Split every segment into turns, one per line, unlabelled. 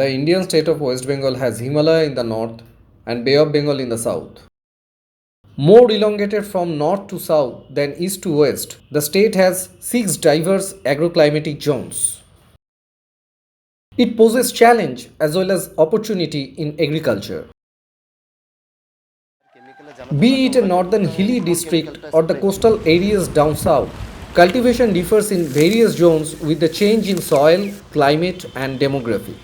the Indian state of West Bengal has Himalaya in the north and Bay of Bengal in the south. More elongated from north to south than east to west, the state has 6 diverse agroclimatic zones. It poses challenge as well as opportunity in agriculture. Be it a northern hilly district or the coastal areas down south, cultivation differs in various zones with the change in soil, climate, and demography.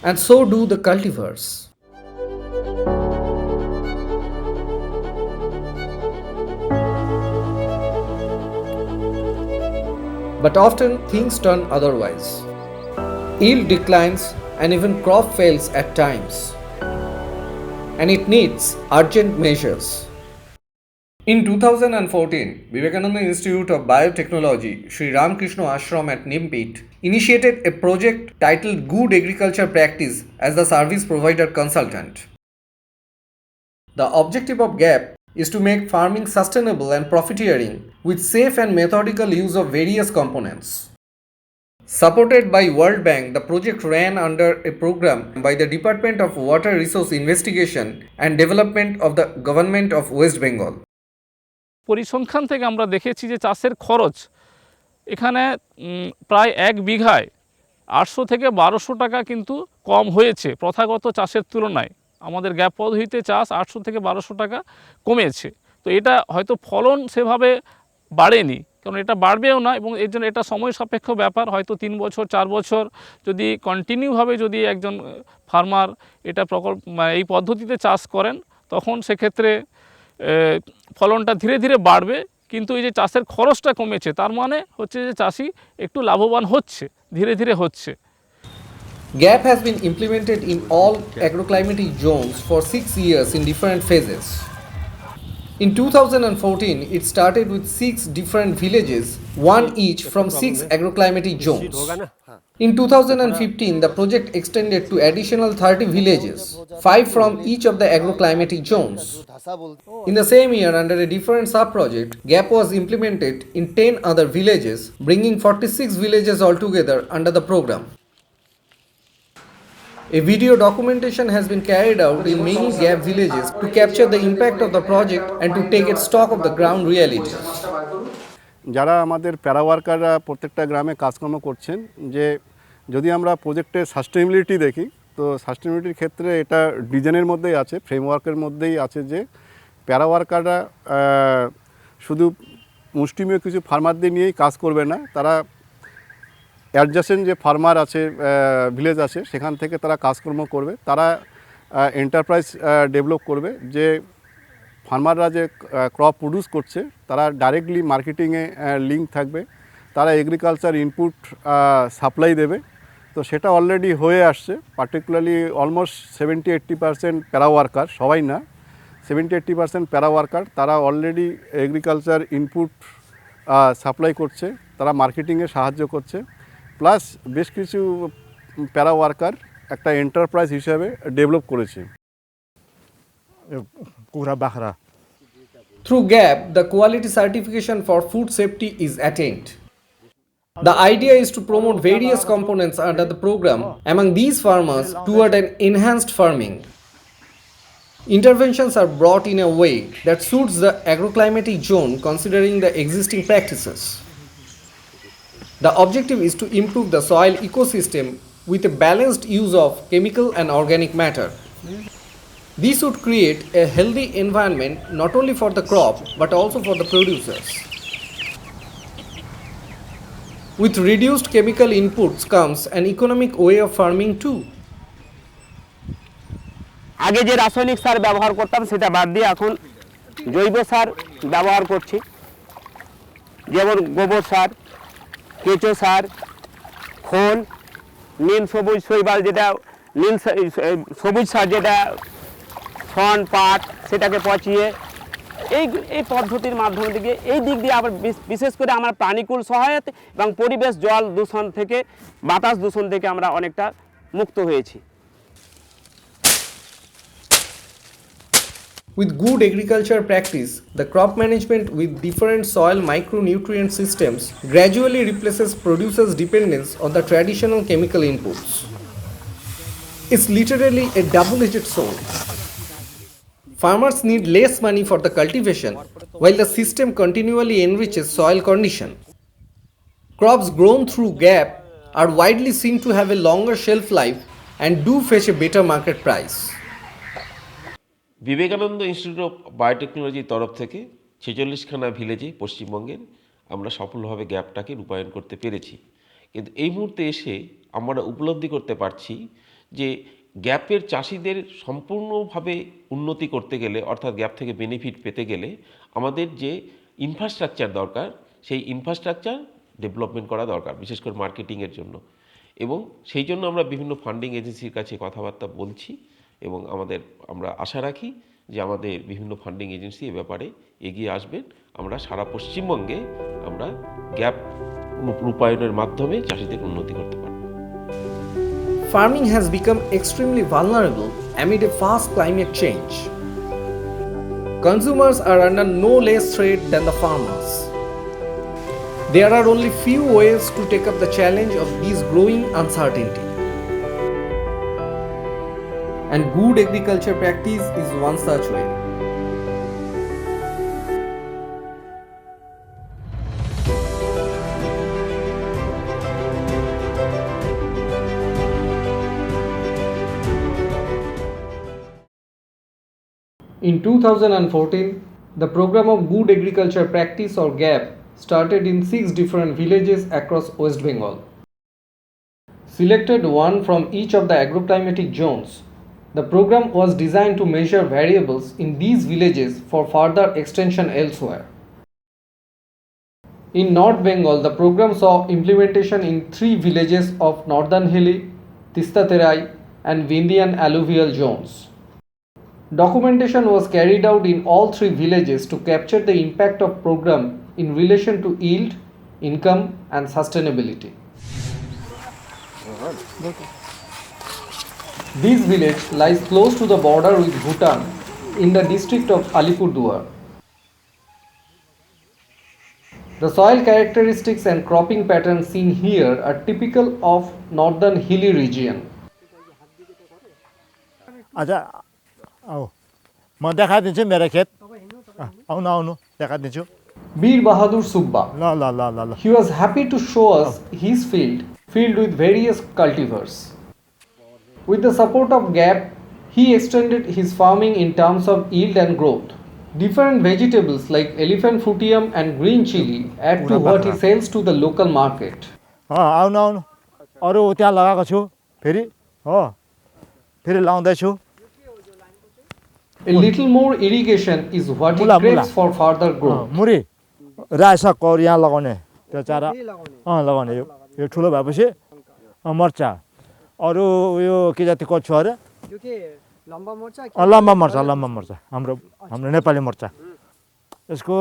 And so do the cultivars. But often things turn otherwise. Yield declines and even crop fails at times. And it needs urgent measures. In 2014, Vivekananda Institute of Biotechnology, Sri Ramakrishna Ashram at Nimpit, initiated a project titled Good Agriculture Practice as the Service Provider Consultant. The objective of GAP is to make farming sustainable and profiteering with safe and methodical use of various components. Supported by World Bank, the project ran under a program by the Department of Water Resource Investigation and Development of the Government of West Bengal.
পরিসংখ্যান থেকে আমরা দেখেছি যে চাষের খরচ এখানে প্রায় 1 বিঘায় 800 থেকে 1200 টাকা কিন্তু কম হয়েছে প্রথাগত চাষের তুলনায়। আমাদের গ্যাপ পদ্ধতিতে চাষ 800 থেকে 1200 টাকা কমেছে। তো এটা হয়তো ফলন সেভাবে বাড়েনি, কারণ এটা বাড়বেও না, এবং এর জন্য এটা সময় সাপেক্ষ ব্যাপার। হয়তো 3 বছর 4 বছর যদি কন্টিনিউভাবে যদি একজন ফার্মার এটা এই পদ্ধতিতে চাষ করেন, তখন সেক্ষেত্রে ফলনটা ধীরে ধীরে বাড়বে। কিন্তু এই যে চাষের খরচটা কমেছে, তার মানে হচ্ছে যে চাষি একটু লাভবান হচ্ছে, ধীরে ধীরে হচ্ছে।
GAP has been implemented in all agroclimatic zones for 6 years in different phases. In 2014, it started with 6 different villages, one each from 6 agroclimatic zones. In 2015, the project extended to additional 30 villages, 5 from each of the agroclimatic zones. In the same year, under a different sub-project, GAP was implemented in 10 other villages, bringing 46 villages altogether under the program. A video documentation has been carried out in many GAP villages to capture the impact of the project and to take its stock of the ground realities.
যারা আমাদের প্যারা ওয়ার্কাররা প্রত্যেকটা গ্রামে কাজকর্ম করছেন, যে যদি আমরা প্রজেক্টের সাস্টেনেবিলিটি দেখি, তো সাস্টেনেবিলিটির ক্ষেত্রে এটা ডিজাইনের মধ্যেই আছে, ফ্রেমওয়ার্কের মধ্যেই আছে যে প্যারা ওয়ার্কাররা শুধু মুষ্টিমেয় কিছু ফার্মারদের নিয়েই কাজ করবে না, তারা অ্যাডজাসেন্ট যে ফার্মার আছে, ভিলেজ আছে, সেখান থেকে তারা কাজকর্ম করবে। তারা এন্টারপ্রাইজ ডেভেলপ করবে, যে ফার্মাররা যে ক্রপ প্রডিউস করছে তারা ডাইরেক্টলি মার্কেটিংয়ে লিঙ্ক থাকবে, তারা এগ্রিকালচার ইনপুট সাপ্লাই দেবে। তো সেটা অলরেডি হয়ে আসছে। পার্টিকুলারলি অলমোস্ট 70-80% প্যারা ওয়ার্কার, সবাই না, 70-80% প্যারা ওয়ার্কার তারা অলরেডি এগ্রিকালচার ইনপুট সাপ্লাই করছে, তারা মার্কেটিংয়ে সাহায্য করছে। প্লাস বেশ কিছু প্যারা ওয়ার্কার একটা এন্টারপ্রাইজ হিসাবে ডেভেলপ করেছে।
Through GAP, the quality certification for food safety is attained. The idea is to promote various components under the program among these farmers toward an enhanced farming. Interventions are brought in a way that suits the agroclimatic zone considering the existing practices. The objective is to improve the soil ecosystem with a balanced use of chemical and organic matter. This would create a healthy environment not only for the crop but also for the producers. With reduced chemical inputs comes an economic way of farming too.
আগে যে রাসায়নিক সার ব্যবহার করতাম সেটা বাদ দিয়ে এখন জৈব সার ব্যবহার করছি, যেমন গোবর সার, কেঁচো সার, খোল, নীল সবুজ শৈবাল, যেটা নীল সবুজ সার, যেটা ছন পাট, সেটাকে পচিয়ে এই পদ্ধতির মাধ্যম থেকে এই দিক দিয়ে আবার বিশেষ করে আমরা প্রাণীকুল সহায়তা এবং পরিবেশ জল দূষণ থেকে, বাতাস দূষণ থেকে আমরা অনেকটা মুক্ত হয়েছি।
With good agriculture practice, the crop management with different soil micronutrient systems gradually replaces producers' dependence on the traditional chemical inputs. is literally a double-edged sword. Farmers need less money for the cultivation, while the system continually enriches soil condition. Crops grown through GAP are widely seen to have a longer shelf life and do fetch a better market price.
Vivekananda institute of বায়োটেকনোলজির তরফ থেকে 46খানা ভিলেজে পশ্চিমবঙ্গের আমরা সফলভাবে গ্যাপটাকে রূপায়ণ করতে পেরেছি। কিন্তু এই মুহূর্তে এসে আমরা উপলব্ধি করতে পারছি যে গ্যাপের চাষিদের সম্পূর্ণভাবে উন্নতি করতে গেলে, অর্থাৎ গ্যাপ থেকে বেনিফিট পেতে গেলে আমাদের যে ইনফ্রাস্ট্রাকচার দরকার, সেই ইনফ্রাস্ট্রাকচার ডেভেলপমেন্ট করা দরকার, বিশেষ করে মার্কেটিংয়ের জন্য। এবং সেই জন্য আমরা বিভিন্ন ফান্ডিং এজেন্সির কাছে কথাবার্তা বলছি এবং আমরা আশা রাখি যে আমাদের বিভিন্ন ফান্ডিং এজেন্সি এ ব্যাপারে এগিয়ে আসবেন। আমরা সারা পশ্চিমবঙ্গে আমরা গ্যাপ রূপায়ণের মাধ্যমে চাষিদের উন্নতি করতে পারব।
Farming has become extremely vulnerable amid a fast climate change. Consumers are under no less threat than the farmers. There are only few ways to take up the challenge of this growing uncertainty. And good agriculture practice is one such way. In 2014, the program of Good Agriculture Practice or GAP started in 6 different villages across West Bengal. Selected one from each of the agroclimatic zones, the program was designed to measure variables in these villages for further extension elsewhere. In North Bengal, the program saw implementation in 3 villages of Northern Hilly, Tista Terai and Vindhyan alluvial zones. Documentation was carried out in all 3 villages to capture the impact of program in relation to yield, income and sustainability. This village lies close to the border with Bhutan in the district of Alipurduar. The soil characteristics and cropping patterns seen here are typical of northern hilly region.
अच्छा आओ म देखाइदिन्छु मेरो खेत आउनु आउनु देखाइदिन्छु
Bir Bahadur Subba.
ल ल ल ल ल
He was happy to show us his field filled with various cultivars. With the support of GAP, he extended his farming in terms of yield and growth. Different vegetables like elephant fruitium and green chili add to what he sells to the local market.
आउनु आउनु अरू त्यहाँ लगाएको छु फेरि हो फेरि लाउँदैछु
A little more irrigation is what he
Mula,
craves
mula.
for further growth.
मुरी रायो सागको अरू यहाँ लगाउने त्यो चारा लगाउने यो ठुलो भएपछि मर्चा अरू यो के जातिको छु अरे लम्बा मर्चा हाम्रो नेपाली मर्चा यसको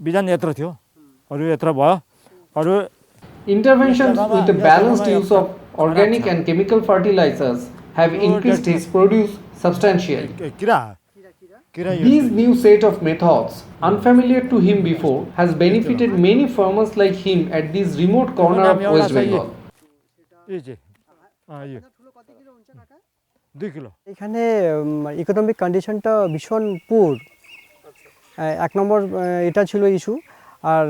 बिजन यत्रो थियो अरू यत्रो भयो अरू
Interventions with a balanced use of organic and chemical fertilizers have increased his produce substantially.
किरा
This new set of methods, unfamiliar to him before, has benefited many farmers like him at this remote corner of West Bengal.
यो चाहिँ यो 2 kilo
এখানে economic কন্ডিশনটা ভীষণ পুর। এক নম্বর এটা ছিল issue, আর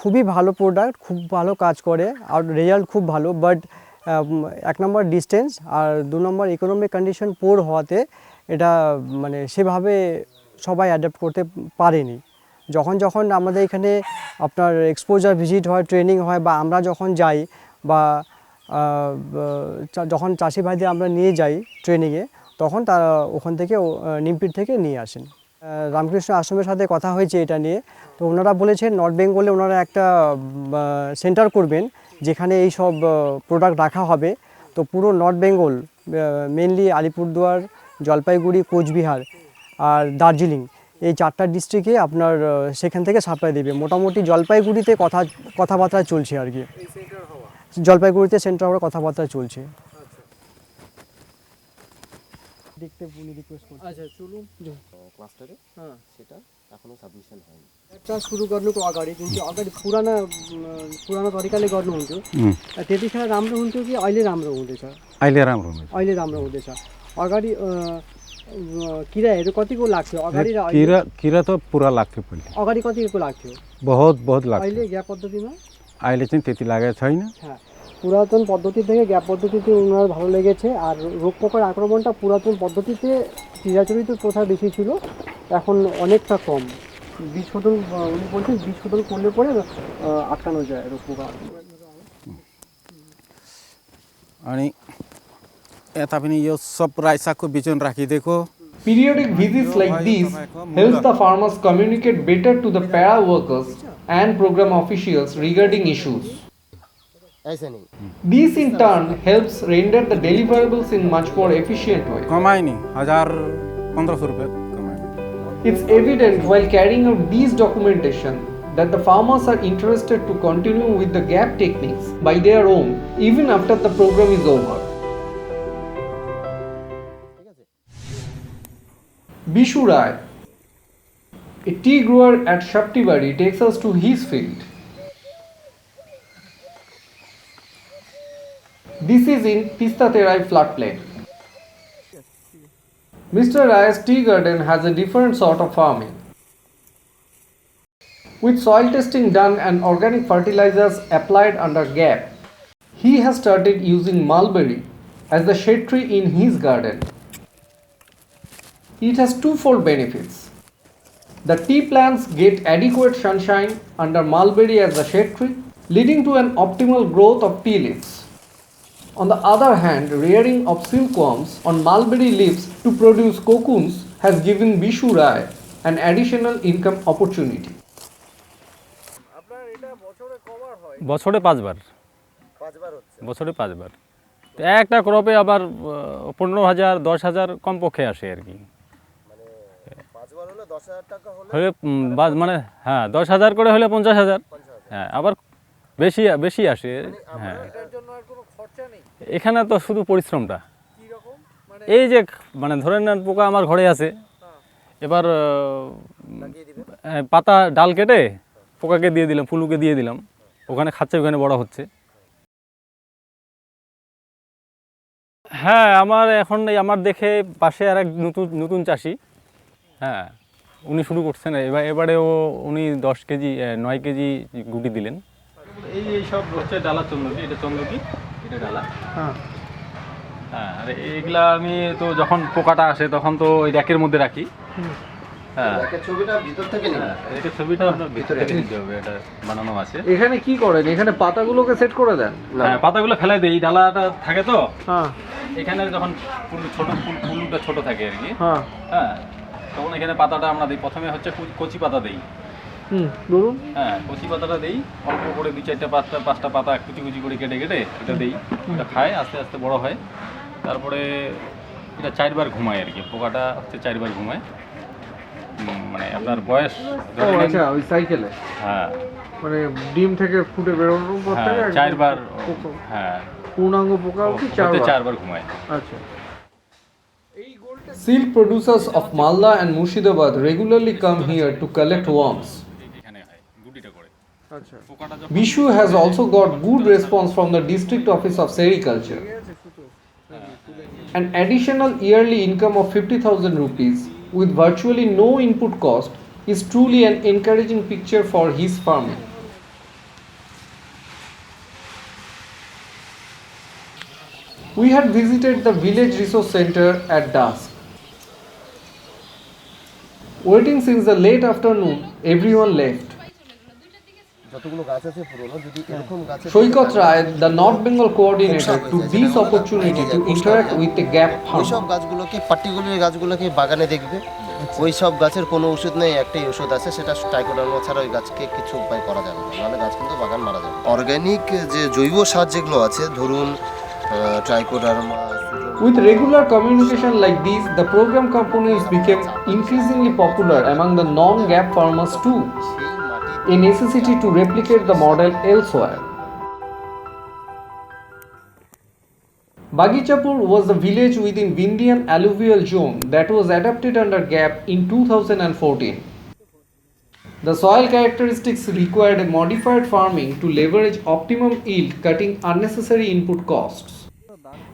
খুবই ভালো প্রোডাক্ট, খুব ভালো কাজ করে আর রেজাল্ট খুব ভালো, বাট এক নম্বর ডিস্টেন্স আর 2 নম্বর ইকোনমিক কন্ডিশন পুর হওয়াতে এটা মানে সেভাবে সবাই অ্যাডাপ্ট করতে পারেনি। যখন আমাদের এখানে আপনার এক্সপোজার ভিজিট হয়, ট্রেনিং হয়, বা আমরা যখন যাই বা যখন চাষি ভাইদের আমরা নিয়ে যাই ট্রেনিংয়ে, তখন তারা ওখান থেকে নিমপিট থেকে নিয়ে আসেন। রামকৃষ্ণ আশ্রমের সাথে কথা হয়েছে এটা নিয়ে, তো ওনারা বলেছেন নর্থ বেঙ্গলে ওনারা একটা সেন্টার করবেন যেখানে এই সব প্রোডাক্ট রাখা হবে। তো পুরো নর্থ বেঙ্গল, মেনলি আলিপুরদুয়ার, জলপাইগুড়ি, কোচবিহার আর দার্জিলিং, এই 4টা ডিস্ট্রিক্টে আপনার সেখান থেকে সাপ্লাই দেবে। মোটামুটি জলপাইগুড়িতে কথাবার্তা চলছে আর কি, জলপাইগুড়িতে সেন্টার হওয়ার কথাবার্তা চলছে। দেখতে উনি রিকোয়েস্ট করছেন। আচ্ছা চলুন ক্লাস্টারে, হ্যাঁ সেটা ग्यापचा सुरु गर्नुको अगाडि जुन चाहिँ अगाडि पुरानो तरिकाले गर्नुहुन्थ्यो त्यतिखेर राम्रो हुन्थ्यो कि अहिले राम्रो हुँदैछ?
अहिले राम्रो हुँदैछ।
अहिले राम्रो हुँदैछ। अगाडि किराहरू कतिको लाग्थ्यो अगाडि र अहिले?
किरा त पुरा लाग्थ्यो पहिले।
अगाडि कतिको लाग्थ्यो?
बहुत लाग्थ्यो।
अहिले ग्याप पद्धतिमा
अहिले चाहिँ त्यति लागेको छैन।
পুরাতন পদ্ধতি থেকে গ্যাপ পদ্ধতিতে ওনার ভালো লেগেছে। আর রোগ পোকার আক্রমণটা পুরাতন পদ্ধতিতে চিরাচরিত প্রথা বেশি ছিল, এখন অনেকটা কম। বীজ শোধন উনি বলছেন বীজ শোধন করলে পরে আটকানো যায় রোগ পোকা।
अनि यता पनि यो सब राई सागको बिजन राखिदिएको।
Periodic visits like these helps the farmers communicate better to the para workers and program officials regarding issues. This in turn helps render the deliverables in much more efficient way.
कमाइ नि 1000-1500 रुपैयाँ कमाइ।
It's evident while carrying out these documentation that the farmers are interested to continue with the gap techniques by their own even after the program is over. Bishu Rai, a tea grower at Shaptibari, takes us to his field. This is in Pistaterai floodplain. Mr. Rai's tea garden has a different sort of farming. With soil testing done and organic fertilizers applied under gap, he has started using mulberry as the shade tree in his garden. It has twofold benefits. The tea plants get adequate sunshine under mulberry as a shade tree, leading to an optimal growth of tea leaves. On the other hand, rearing of silkworms on mulberry leaves to produce cocoons has given Bishu Rai an additional income opportunity.
বছরে 5 বার। বছরে 5 বার। তো একটা ক্রপে আবার 15,000 10,000 কমপক্ষে আসে আর কি। হলে মানে হ্যাঁ 10,000 করে হলে 50,000। হ্যাঁ আবার বেশি আসে। হ্যাঁ এখানে তো শুধু পরিশ্রমটা। এই যে মানে ধরেন নেন পোকা আমার ঘরে আছে, এবার পাতা ডাল কেটে পোকাকে দিয়ে দিলাম, ফুলুকে দিয়ে দিলাম, ওখানে খাচ্ছে, ওখানে বড় হচ্ছে। হ্যাঁ আমার দেখে পাশে আর এক নতুন চাষি, হ্যাঁ উনি শুরু করছেন এবারেও উনি 10 কেজি 9 কেজি গুটি দিলেন। এই সব হচ্ছে ডালা চন্দ্রকি, এটা চন্দ্রকি, এটা ডালা। হ্যাঁ আর এইগুলা আমি তো যখন পোকাটা আসে তখন তো ওই র্যাকের মধ্যে রাখি। হ্যাঁ ছবিটা ভিতর থেকে নিন, এটা ছবিটা আপনার ভিতরে নিতে হবে, এটা বানানো আছে।
এখানে কি করেন? এখানে পাতাগুলোকে সেট করে দেন?
হ্যাঁ পাতাগুলো ফেলে দেই, ডালাটা থাকে তো। হ্যাঁ এখানে যখন ফুলটা ছোট থাকে আর কি। হ্যাঁ হ্যাঁ তখন এখানে পাতাটা আমরা দিই। প্রথমে হচ্ছে কচি পাতা দিই।
ধরুন
হ্যাঁ কচি পাতাটা দিই, অল্প করে 2-4টা 5টা পাতা কুচি করে কেটে এটা দিই। এটা খায়, আস্তে আস্তে বড় হয়। তারপরে এটা 4 বার ঘুমায় আর কি। পোকাটা হচ্ছে 4 বার ঘুমায়। মানে আপনার বয়স
আচ্ছা ওই সাইকেলে।
হ্যাঁ
মানে ডিম থেকে ফুটে বেরোনোর পর থেকে
4 বার। হ্যাঁ পূর্ণাঙ্গ
পোকা কি
4 বার ঘুমায়।
আচ্ছা। Silk producers of Malda and Murshidabad regularly come here to collect worms. Bishu has also got good response from the district office of sericulture. An additional yearly income of 50,000 rupees with virtually no input cost is truly an encouraging picture for his farming. We had visited the village resource center at dusk. Waiting since the late afternoon, everyone left. Shoikat Rai, the North Bengal coordinator, took this opportunity to interact with the gap farmer.
সব গাছগুলোকে particular গাছগুলোকে বাগানে দেখবে, ওই সব গাছের কোনো ওষুধ নেই, একটাই ওষুধ আছে, সেটা ট্রাইকোডার্মা ছাড়া ওই গাছকে কিছু উপায় করা যাবে না, নাহলে গাছ কিন্তু বাগান মারা যাবে। অর্গানিক যে জৈব সার যেগুলো আছে, ধরুন Trichoderma.
With regular communication like this, the program components became increasingly popular among the non-gap farmers too, a necessity to replicate the model elsewhere. Bagichapur was the village within Vindhyan alluvial zone that was adapted under GAP in 2014. The soil characteristics required a modified farming to leverage optimum yield, cutting unnecessary input costs.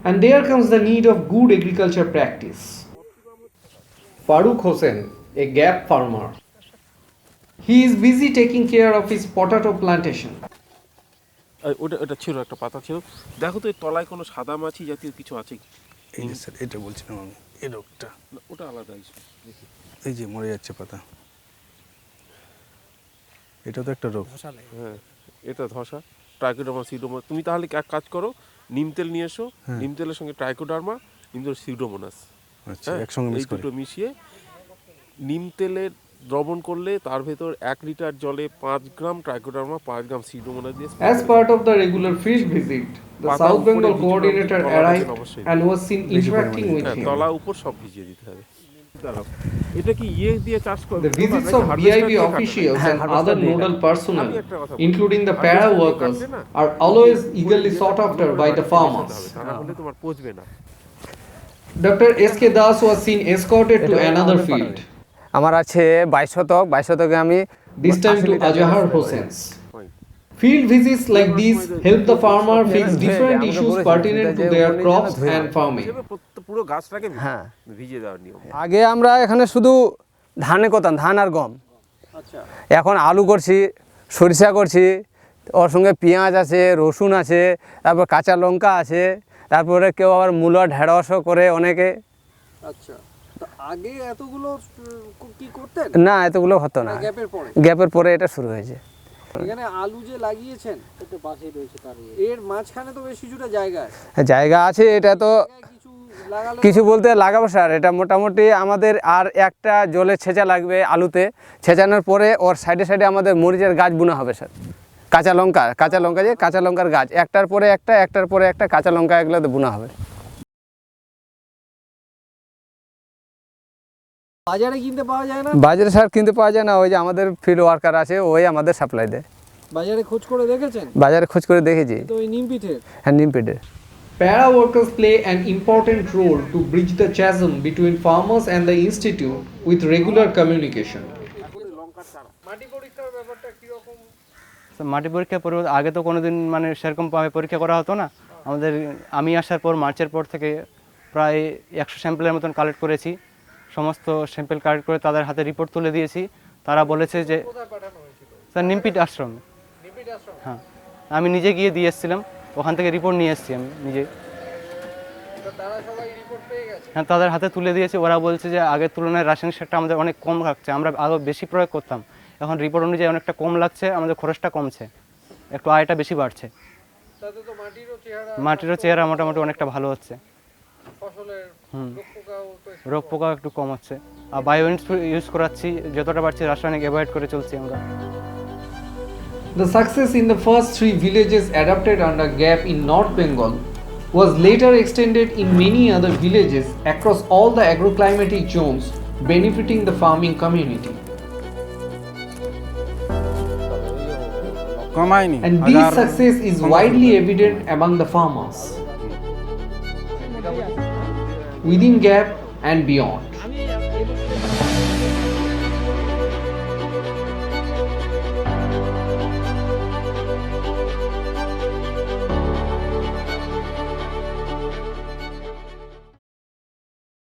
And there comes the need of good agriculture practice. Farooq Hossain, a gap farmer. He is busy taking care of his potato plantation.
ওটা ওটা ছিল একটা পাতা ছিল, দেখো তো এর তলায় কোনো সাদা মাছি জাতীয় কিছু আছে কি?
এই যে স্যার এটা বলছিলাম আমি, এই রোগটা
না, ওটা আলাদা ইস্যু। দেখি
এই যে মরে যাচ্ছে পাতা, এটা তো একটা রোগ।
হ্যাঁ, এটা ধসা, ট্রাইকোডার্মা সিউডোমোনাস। তুমি তাহলে এক কাজ করো, নিম তেল নিয়ে এসো, নিম তেলের সঙ্গে ট্রাইকোডার্মা, নিম তেল সিউডোমোনাস,
আচ্ছা একসঙ্গে মিক্স
এই
করে
দুটো মিশিয়ে নিম তেলের দ্রবণ করলে তার ভেতর 1 লিটার জলে 5 গ্রাম ট্রাইকোডার্মা, 5 গ্রাম সিউডোমোনাস দিয়ে
As part of the regular field visit, the
পাতার
South
উপরে
Bengal
বীজ
coordinator
তলা
arrived
দেবেন অবশ্যই।
and was seen interacting with
হ্যাঁ,
him.
তলা উপর সব ভিজিয়ে দিতে হবে। দাঁড়াও, এটা কি ইয়ে দিয়ে চাষ করবে?
The visits of BIB officials and other nodal personnel, including the para workers, are always eagerly sought after by the farmers.
তা না হলে তোমার পচবে না।
Dr. S.K. Das was seen escorted to another field,
আমার আছে 22 শতক, 22 শতকে আমি
this time to Ajahar Hossain's. Field visits like these help the farmer fix different issues pertinent to their crops and farming.
পুরো গাছটাকে
হ্যাঁ
ভিজিয়ে দেওয়ার নিয়ম।
আগে আমরা এখানে শুধু ধানে করতাম, ধান আর গম। এখন আলু করছি, সরিষা করছি, ওর সঙ্গে পেঁয়াজ আছে, রসুন আছে, তারপর কাঁচা লঙ্কা আছে, তারপরে কেউ আবার মূলো ঢেঁড়সও করে অনেকে।
আচ্ছা, তো আগে এতগুলো কি করতেন?
না এতগুলো হতো না,
গ্যাপের পরে
গ্যাপের পরে এটা শুরু হয়েছে।
এখানে আলু যে লাগিয়েছেন এটা পাশেই রয়েছে, তার এর মাঝখানে তো বেশ কিছুটা জায়গা আছে,
জায়গা আছে, এটা তো
কিছু লাগালে
কিছু বলতে লাগাবো স্যার, এটা মোটামুটি আমাদের আর একটা জলে ছেঁচা লাগবে আলুতে, ছেঁচানোর পরে ওর সাইডে সাইডে আমাদের মরিচের গাছ বোনা হবে স্যার, কাঁচা লঙ্কা যে কাঁচা লঙ্কার গাছ, একটার পরে একটা কাঁচা লঙ্কা এগুলোতে বোনা হবে।
বাজারে কিনতে পাওয়া যায় না?
বাজারে স্যার কিনতে পাওয়া যায় না, ওই যে আমাদের ফিল্ড ওয়ার্কার আছে, ওই আমাদের সাপ্লাই দেয়।
বাজারে খোঁজ করে দেখেছেন?
বাজারে খোঁজ করে দেখেছি।
তো ওই নিমপিঠের?
হ্যাঁ নিমপিঠের।
Para workers play an important role to bridge the chasm between farmers and the institute with regular communication.
মাটি পরীক্ষা আগে তো কোনোদিন মানে সেরকমভাবে পরীক্ষা করা হতো না। আমি আসার পর মার্চের পর থেকে প্রায় 100 স্যাম্পলের মতন কালেক্ট করেছি। সমস্ত স্যাম্পল কালেক্ট করে তাদের হাতে রিপোর্ট তুলে দিয়েছি। তারা বলেছে যে স্যার নিমপিট আশ্রমে। হ্যাঁ, আমি নিজে গিয়ে দিয়ে এসেছিলাম, ওখান থেকে রিপোর্ট নিয়ে এসেছি আমি নিজে। হ্যাঁ, তাদের হাতে তুলে দিয়েছি। ওরা বলছে যে আগের তুলনায় রাসায়নিক সারটা আমাদের অনেক কম লাগছে, আমরা আরও বেশি প্রয়োগ করতাম, এখন রিপোর্ট অনুযায়ী অনেকটা কম লাগছে, আমাদের খরচটা কমছে, একটু আয়টা বেশি বাড়ছে। মাটিরও চেহারা মোটামুটি অনেকটা ভালো হচ্ছে, রোগ পোকাও একটু কম হচ্ছে। আর বায়ো ইউজ করাচ্ছি, যতটা পারছি রাসায়নিক অ্যাভয়েড করে চলছি আমরা।
The success in the first 3 villages adopted under GAP in North Bengal was later extended in many other villages across all the agroclimatic zones, benefiting the farming community.
কমায়নি।
And this success is widely evident among the farmers within GAP and beyond.